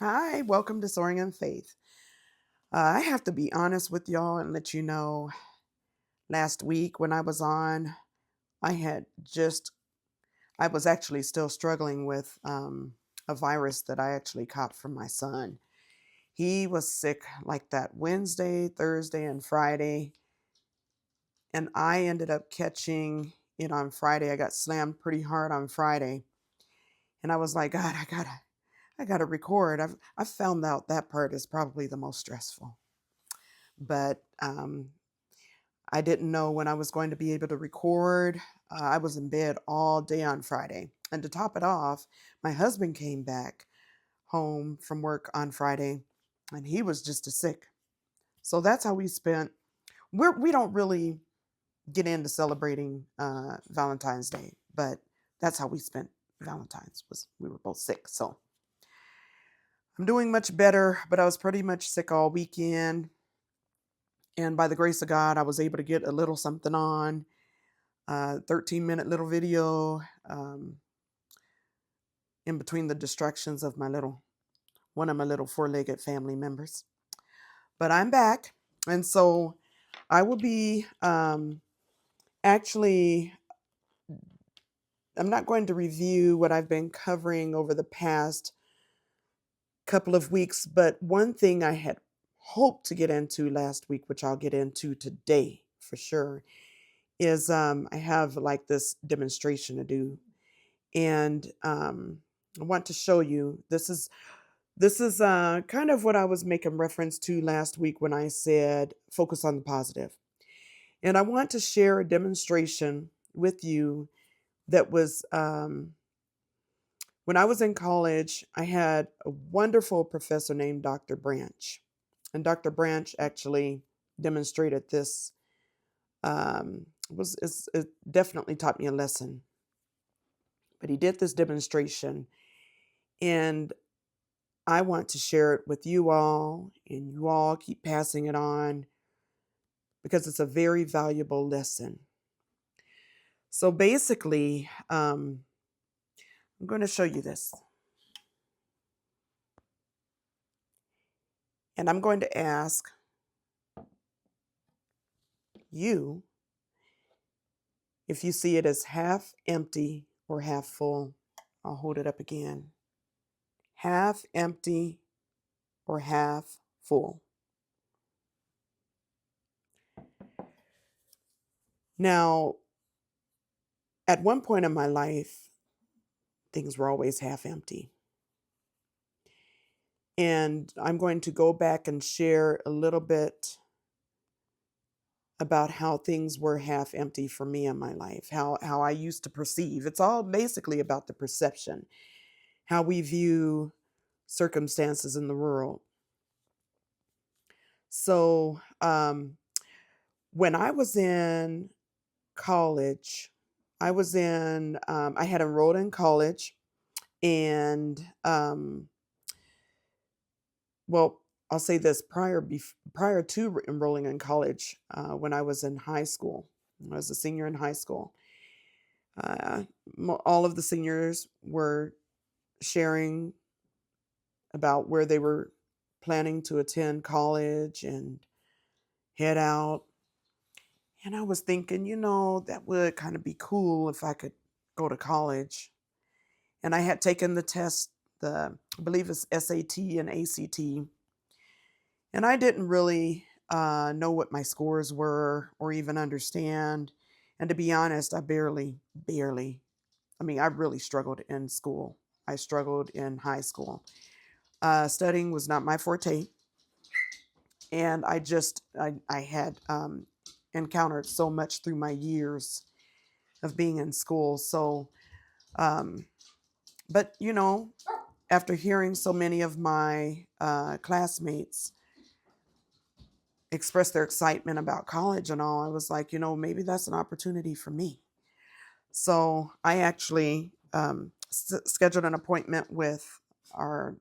Hi, welcome to Soaring in Faith. I have to be honest with y'all and let you know last week when I was on, I had just, I was actually still struggling with a virus that I actually caught from my son. He was sick like that Wednesday, Thursday, and Friday, and I ended up catching it on Friday. I got slammed pretty hard on Friday, and I was like, God, I gotta record. I've found out that part is probably the most stressful. But I didn't know when I was going to be able to record. I was in bed all day on Friday. And to top it off, my husband came back home from work on Friday and he was just as sick. So that's how we spent. We don't really get into celebrating Valentine's Day, but that's how we spent Valentine's was we were both sick. So I'm doing much better, but I was pretty much sick all weekend. And by the grace of God, I was able to get a little something on 13-minute little video in between the distractions of one of my little four-legged family members. But I'm back. And so I will be actually, I'm not going to review what I've been covering over the past couple of weeks, but one thing I had hoped to get into last week, which I'll get into today for sure, is I have like this demonstration to do. And I want to show you this is kind of what I was making reference to last week when I said focus on the positive. And I want to share a demonstration with you that was when I was in college. I had a wonderful professor named Dr. Branch, and Dr. Branch actually demonstrated this. It definitely taught me a lesson, but he did this demonstration, and I want to share it with you all, and you all keep passing it on because it's a very valuable lesson. So basically, I'm going to show you this, and I'm going to ask you if you see it as half empty or half full. I'll hold it up again. Half empty or half full. Now, at one point in my life, things were always half empty. And I'm going to go back and share a little bit about how things were half empty for me in my life, how I used to perceive. It's all basically about the perception, how we view circumstances in the world. So when I was in college, I had enrolled in college, and well, I'll say this prior to enrolling in college, when I was in high school, I was a senior in high school. Uh, all of the seniors were sharing about where they were planning to attend college and head out. And I was thinking, that would kind of be cool if I could go to college. And I had taken the test, I believe it's SAT and ACT, and I didn't really know what my scores were or even understand. And to be honest, I mean, I really struggled in school. I struggled in high school. Studying was not my forte. And I had encountered so much through my years of being in school. So, um, but after hearing so many of my classmates express their excitement about college and all, I was like, maybe that's an opportunity for me. So I actually scheduled an appointment with our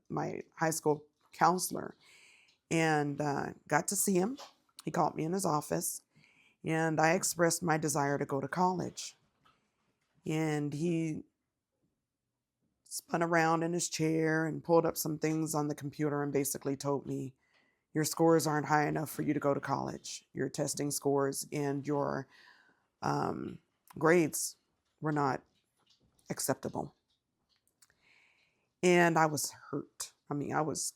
my high school counselor, and got to see him. He called me in his office, and I expressed my desire to go to college. And he spun around in his chair and pulled up some things on the computer and basically told me, your scores aren't high enough for you to go to college. Your testing scores and your um, grades were not acceptable. And I was hurt. I mean, I was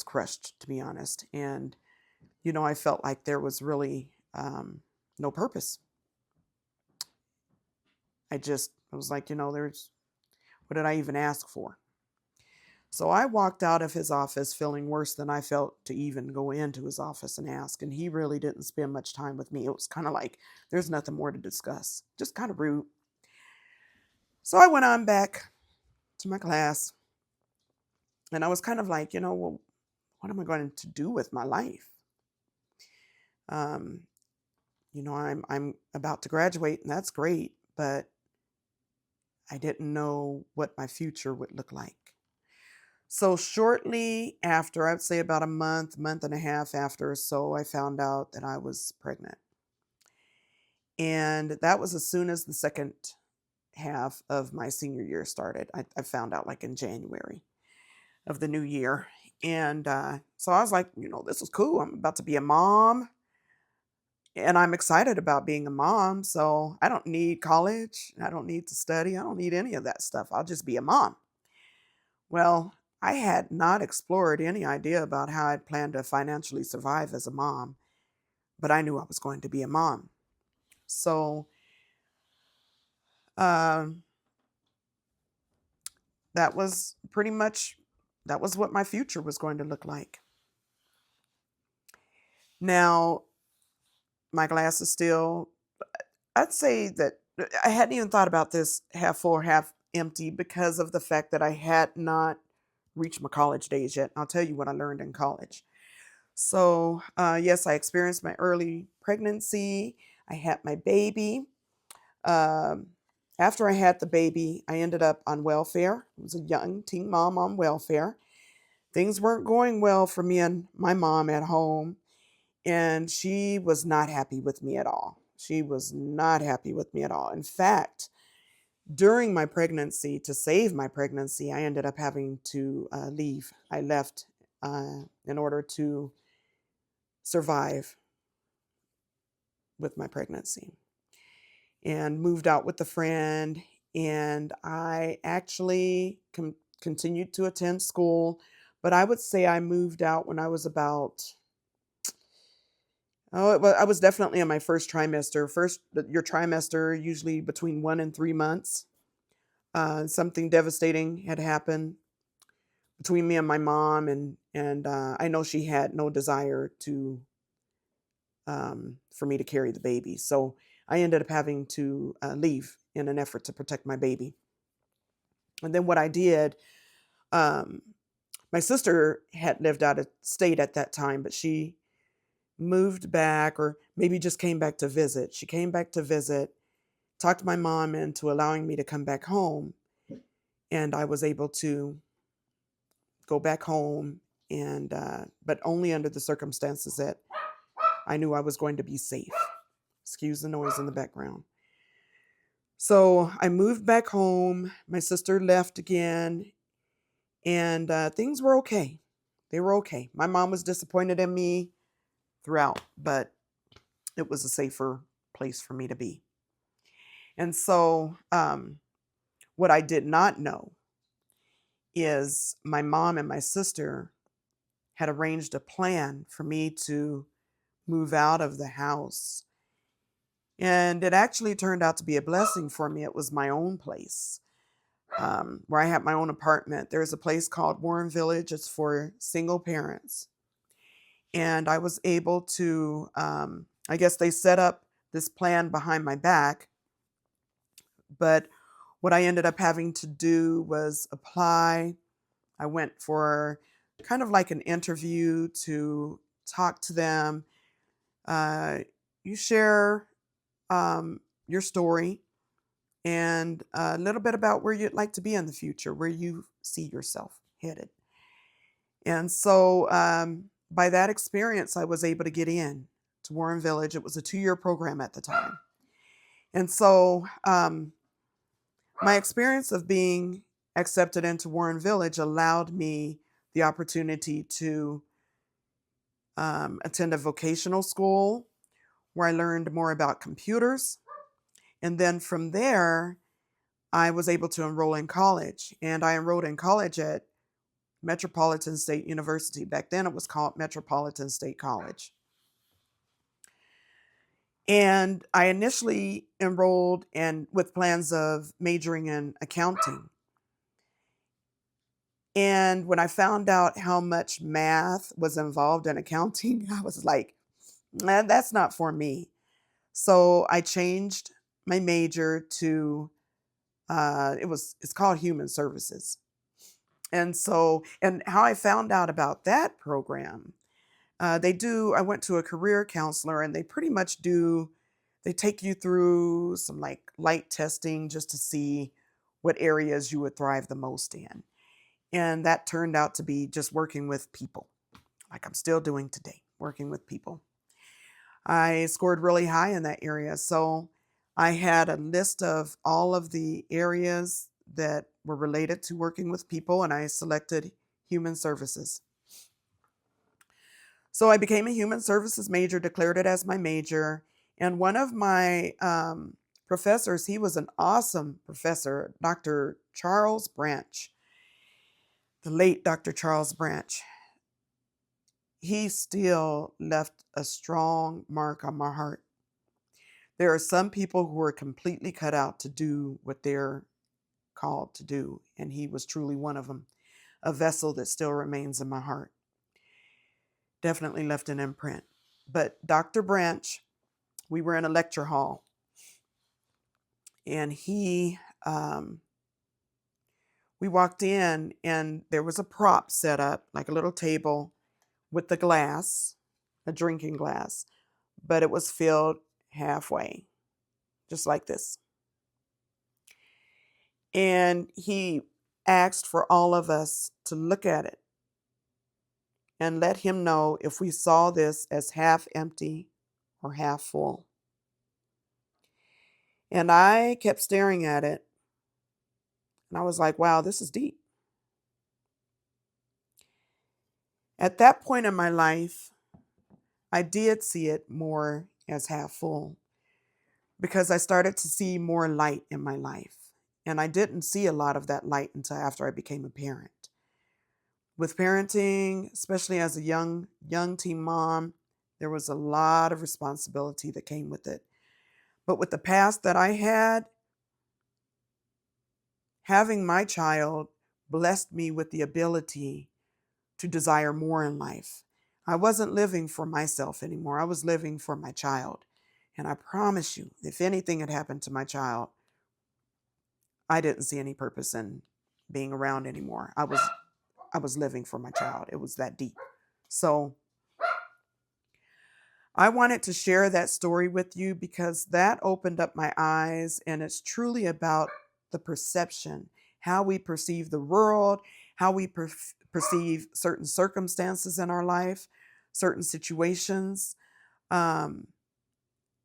crushed, to be honest. And, I felt like there was really no purpose. I was like, what did I even ask for? So I walked out of his office feeling worse than I felt to even go into his office and ask. And he really didn't spend much time with me. It was kind of like, there's nothing more to discuss. Just kind of rude. So I went on back to my class and I was kind of like, well, what am I going to do with my life? Um, I'm about to graduate and that's great, but I didn't know what my future would look like. So shortly after, I'd say about a month and a half after or so, I found out that I was pregnant. And that was as soon as the second half of my senior year started. I found out like in January of the new year. And so I was like, this is cool. I'm about to be a mom. And I'm excited about being a mom. So I don't need college. I don't need to study. I don't need any of that stuff. I'll just be a mom. Well, I had not explored any idea about how I'd plan to financially survive as a mom, but I knew I was going to be a mom. So um, that was pretty much that was what my future was going to look like. Now, my glass is still, I'd say that I hadn't even thought about this half full, half empty because of the fact that I had not reached my college days yet. I'll tell you what I learned in college. So, yes, I experienced my early pregnancy. I had my baby. Um, After I had the baby, I ended up on welfare. I was a young teen mom on welfare. Things weren't going well for me and my mom at home, and she was not happy with me at all. She was not happy with me at all. In fact, during my pregnancy, to save my pregnancy, I ended up having to leave. I left in order to survive with my pregnancy and moved out with a friend. And I actually continued to attend school, but I would say I moved out when I was about, I was definitely in my first trimester. Your trimester, usually between 1 and 3 months. Something devastating had happened between me and my mom, and I know she had no desire to for me to carry the baby. So I ended up having to leave in an effort to protect my baby. And then what I did, um, my sister had lived out of state at that time, but she moved back or maybe just came back to visit. She came back to visit, talked my mom into allowing me to come back home. And I was able to go back home and, but only under the circumstances that I knew I was going to be safe. Excuse the noise in the background. So I moved back home. My sister left again, and things were okay. They were okay. My mom was disappointed in me throughout, but it was a safer place for me to be. And so, what I did not know is my mom and my sister had arranged a plan for me to move out of the house. And it actually turned out to be a blessing for me. It was my own place, where I had my own apartment. There's a place called Warren Village. It's for single parents. And I was able to, I guess they set up this plan behind my back. But what I ended up having to do was apply. I went for kind of like an interview to talk to them. You share your story and a little bit about where you'd like to be in the future, where you see yourself headed. And so by that experience, I was able to get in to Warren Village. It was a 2-year program at the time. And so my experience of being accepted into Warren Village allowed me the opportunity to attend a vocational school where I learned more about computers. And then from there, I was able to enroll in college. And I enrolled in college at Metropolitan State University. Back then, it was called Metropolitan State College. And I initially enrolled in with plans of majoring in accounting. And when I found out how much math was involved in accounting, I was like, nah, that's not for me. So I changed my major to it's called human services. And how I found out about that program, I went to a career counselor and they pretty much they take you through some like light testing just to see what areas you would thrive the most in. And that turned out to be just working with people, like I'm still doing today, working with people. I scored really high in that area. So I had a list of all of the areas that were related to working with people, and I selected human services. So I became a human services major, declared it as my major. And one of my professors, he was an awesome professor, Dr. Charles Branch, the late Dr. Charles Branch. He still left a strong mark on my heart. There are some people who are completely cut out to do what they're called to do, and he was truly one of them, a vessel that still remains in my heart. Definitely left an imprint. But Dr. Branch, we were in a lecture hall, and we walked in, and there was a prop set up, like a little table with the glass, a drinking glass, but it was filled halfway, just like this. And he asked for all of us to look at it and let him know if we saw this as half empty or half full. And I kept staring at it, and I was like, wow, this is deep. At that point in my life, I did see it more as half full because I started to see more light in my life. And I didn't see a lot of that light until after I became a parent. With parenting, especially as a young teen mom, there was a lot of responsibility that came with it. But with the past that I had, having my child blessed me with the ability to desire more in life. I wasn't living for myself anymore. I was living for my child. And I promise you, if anything had happened to my child, I didn't see any purpose in being around anymore. I was living for my child. It was that deep. So I wanted to share that story with you because that opened up my eyes, and it's truly about the perception, how we perceive the world, how we perceive certain circumstances in our life, certain situations. Um,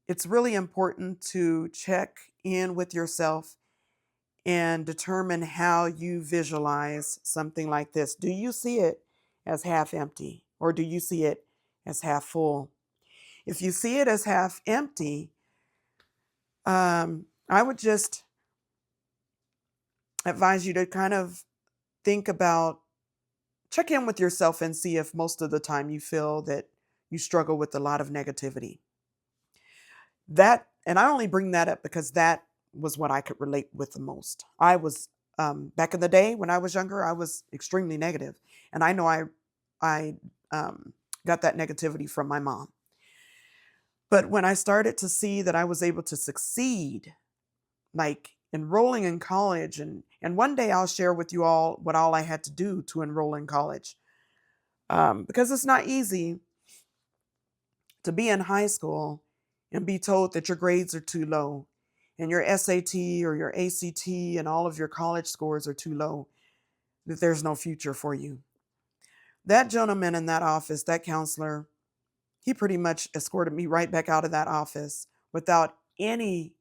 it's really important to check in with yourself and determine how you visualize something like this. Do you see it as half empty, or do you see it as half full? If you see it as half empty, I would just advise you to kind of think about, check in with yourself and see if most of the time you feel that you struggle with a lot of negativity. And I only bring that up because that was what I could relate with the most. I was, back in the day when I was younger, I was extremely negative. And I know I got that negativity from my mom. But when I started to see that I was able to succeed, like enrolling in college, and one day I'll share with you all what all I had to do to enroll in college, because it's not easy to be in high school and be told that your grades are too low and your SAT or your ACT and all of your college scores are too low, that there's no future for you. That gentleman in that office, that counselor, he pretty much escorted me right back out of that office without any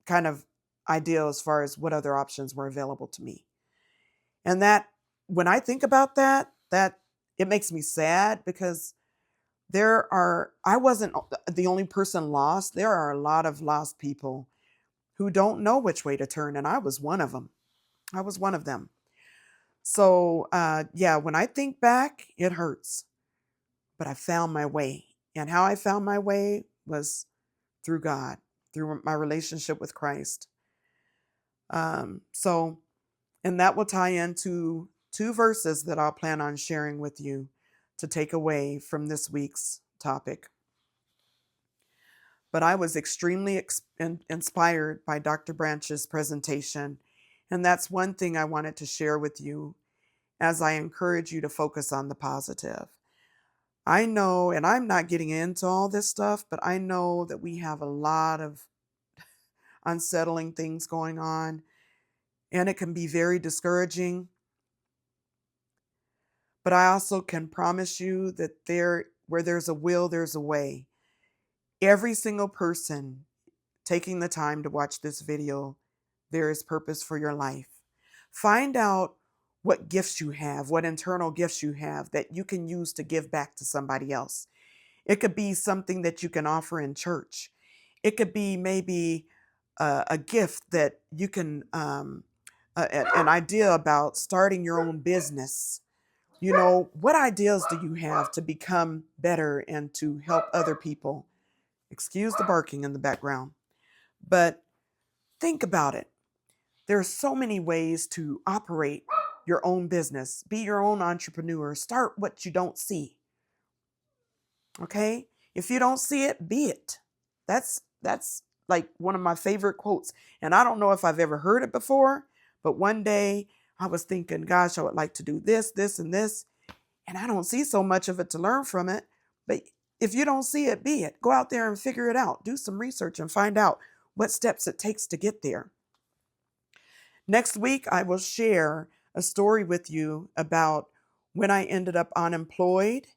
kind of idea as far as what other options were available to me. And that, when I think about that, it makes me sad because I wasn't the only person lost. There are a lot of lost people who don't know which way to turn, and I was one of them. I was one of them. So, yeah, when I think back, it hurts, but I found my way. And how I found my way was through God, through my relationship with Christ. So, and that will tie into two verses that I'll plan on sharing with you to take away from this week's topic. But I was extremely inspired by Dr. Branch's presentation. And that's one thing I wanted to share with you as I encourage you to focus on the positive. I know, and I'm not getting into all this stuff, but I know that we have a lot of unsettling things going on, and it can be very discouraging. But I also can promise you that where there's a will, there's a way. Every single person taking the time to watch this video, there is purpose for your life. Find out what gifts you have, what internal gifts you have that you can use to give back to somebody else. It could be something that you can offer in church. It could be maybe a gift that you can, an idea about starting your own business. You know, what ideas do you have to become better and to help other people? Excuse the barking in the background, but think about it. There are so many ways to operate your own business. Be your own entrepreneur. Start what you don't see. Okay? If you don't see it, be it. That's like one of my favorite quotes. And I don't know if I've ever heard it before, but one day I was thinking, gosh, I would like to do this, this, and this. And I don't see so much of it to learn from it. But if you don't see it, be it. Go out there and figure it out. Do some research and find out what steps it takes to get there. Next week, I will share a story with you about when I ended up unemployed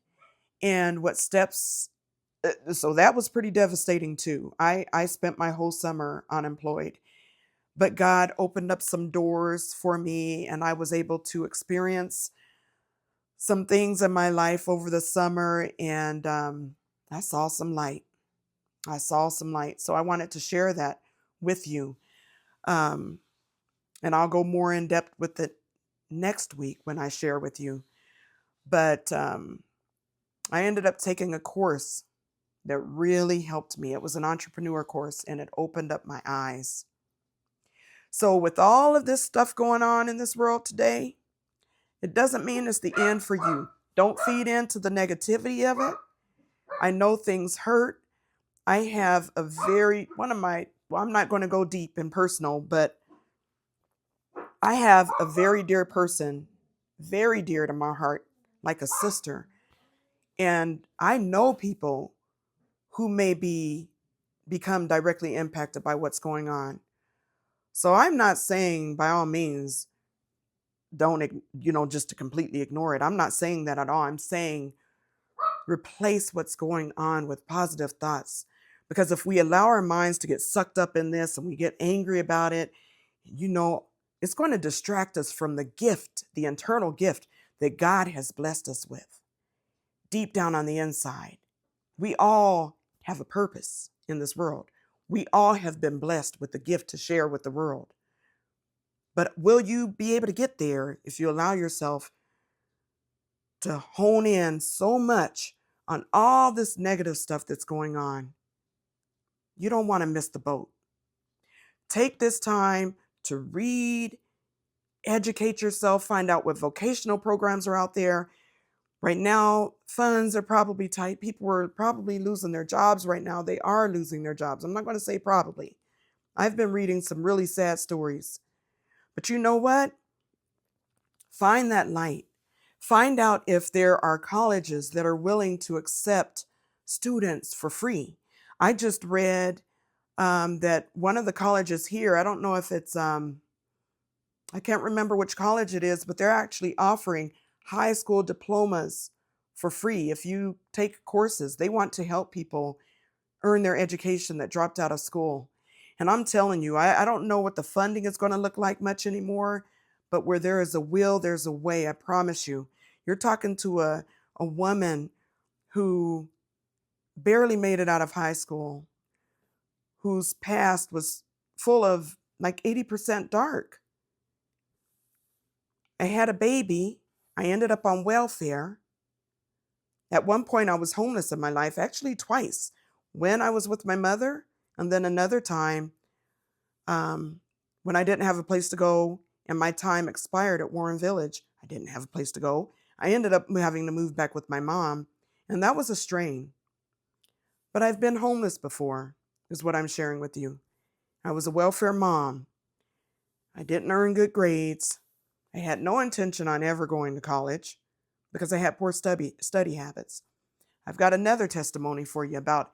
and what steps. So that was pretty devastating too. I spent my whole summer unemployed, but God opened up some doors for me and I was able to experience some things in my life over the summer, and I saw some light. I saw some light. So I wanted to share that with you. Um, and I'll go more in depth with it next week when I share with you. But I ended up taking a course that really helped me. It was an entrepreneur course and it opened up my eyes. So, with all of this stuff going on in this world today, it doesn't mean it's the end for you. Don't feed into the negativity of it. I know things hurt. I have I'm not going to go deep and personal, but I have a very dear person, very dear to my heart, like a sister. And I know people who may become directly impacted by what's going on. So I'm not saying by all means, don't, just to completely ignore it. I'm not saying that at all. I'm saying replace what's going on with positive thoughts. Because if we allow our minds to get sucked up in this and we get angry about it, it's going to distract us from the gift, the internal gift that God has blessed us with. Deep down on the inside, we all have a purpose in this world. We all have been blessed with the gift to share with the world. But will you be able to get there if you allow yourself to hone in so much on all this negative stuff that's going on? You don't want to miss the boat. Take this time to read, educate yourself, find out what vocational programs are out there. Right now, funds are probably tight. People are probably losing their jobs right now. They are losing their jobs. I'm not going to say probably. I've been reading some really sad stories. But you know what? Find that light. Find out if there are colleges that are willing to accept students for free. I just read that one of the colleges here, I don't know if it's, I can't remember which college it is, but they're actually offering high school diplomas for free. If you take courses, they want to help people earn their education that dropped out of school. And I'm telling you, I don't know what the funding is going to look like much anymore, but where there is a will, there's a way. I promise you. You're talking to a woman who barely made it out of high school, whose past was full of like 80% dark. I had a baby. I ended up on welfare. At one point, I was homeless in my life, actually twice. When I was with my mother, and then another time um, when I didn't have a place to go and my time expired at Warren Village. I didn't have a place to go. I ended up having to move back with my mom, and that was a strain. But I've been homeless before, is what I'm sharing with you. I was a welfare mom. I didn't earn good grades. I had no intention on ever going to college because I had poor study habits. I've got another testimony for you about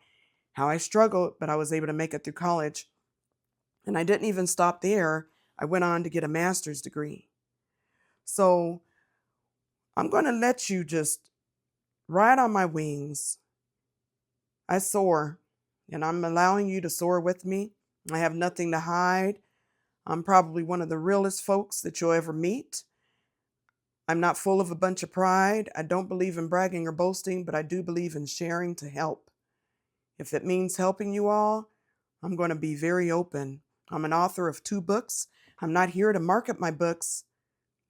how I struggled, but I was able to make it through college. And I didn't even stop there. I went on to get a master's degree. So I'm going to let you just ride on my wings. I soar, and I'm allowing you to soar with me. I have nothing to hide. I'm probably one of the realest folks that you'll ever meet. I'm not full of a bunch of pride. I don't believe in bragging or boasting, but I do believe in sharing to help. If it means helping you all, I'm going to be very open. I'm an author of 2 books. I'm not here to market my books,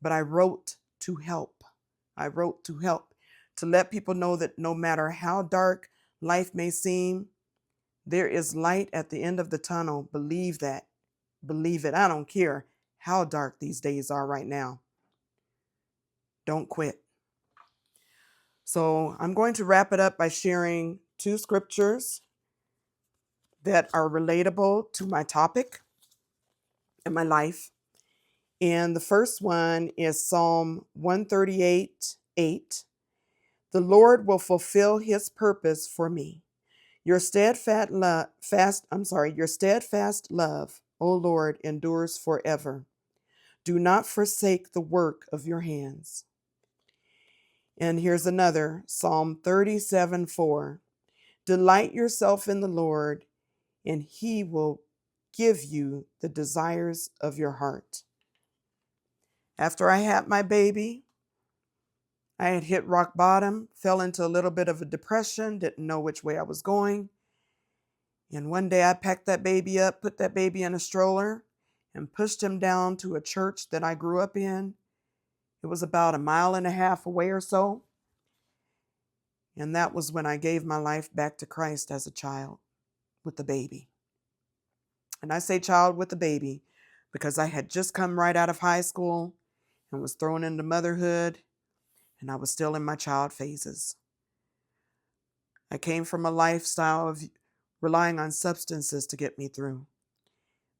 but I wrote to help. I wrote to help, to let people know that no matter how dark life may seem, there is light at the end of the tunnel. Believe that. Believe it. I don't care how dark these days are right now. Don't quit. So I'm going to wrap it up by sharing 2 scriptures that are relatable to my topic and my life. And the first one is Psalm 138:8. The Lord will fulfill his purpose for me. Your your steadfast love, O Lord, endures forever. Do not forsake the work of your hands. And here's another, Psalm 37:4. Delight yourself in the Lord, and he will give you the desires of your heart. After I had my baby, I had hit rock bottom, fell into a little bit of a depression, didn't know which way I was going. And one day I packed that baby up, put that baby in a stroller, and pushed him down to a church that I grew up in. It was about 1.5 miles away or so. And that was when I gave my life back to Christ as a child with the baby. And I say child with the baby because I had just come right out of high school and was thrown into motherhood, and I was still in my child phases. I came from a lifestyle of relying on substances to get me through.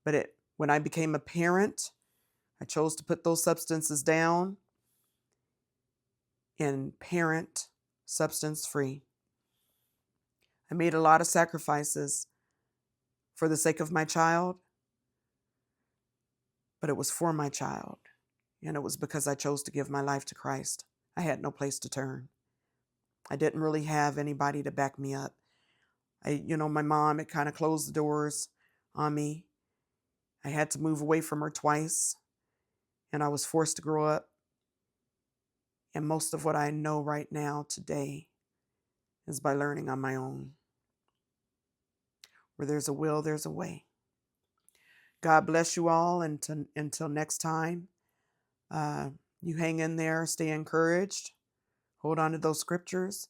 But when I became a parent, I chose to put those substances down and parent substance free. I made a lot of sacrifices for the sake of my child, but it was for my child. And it was because I chose to give my life to Christ. I had no place to turn. I didn't really have anybody to back me up. My mom had kind of closed the doors on me. I had to move away from her twice, and I was forced to grow up. And most of what I know right now today is by learning on my own. Where there's a will, there's a way. God bless you all until next time. You hang in there, stay encouraged, hold on to those scriptures,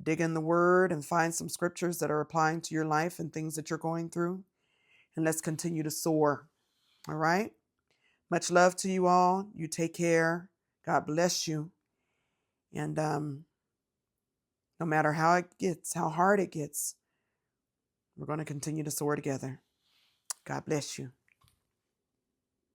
dig in the word and find some scriptures that are applying to your life and things that you're going through. And let's continue to soar. All right? Much love to you all. You take care. God bless you. And no matter how it gets, how hard it gets, we're going to continue to soar together. God bless you.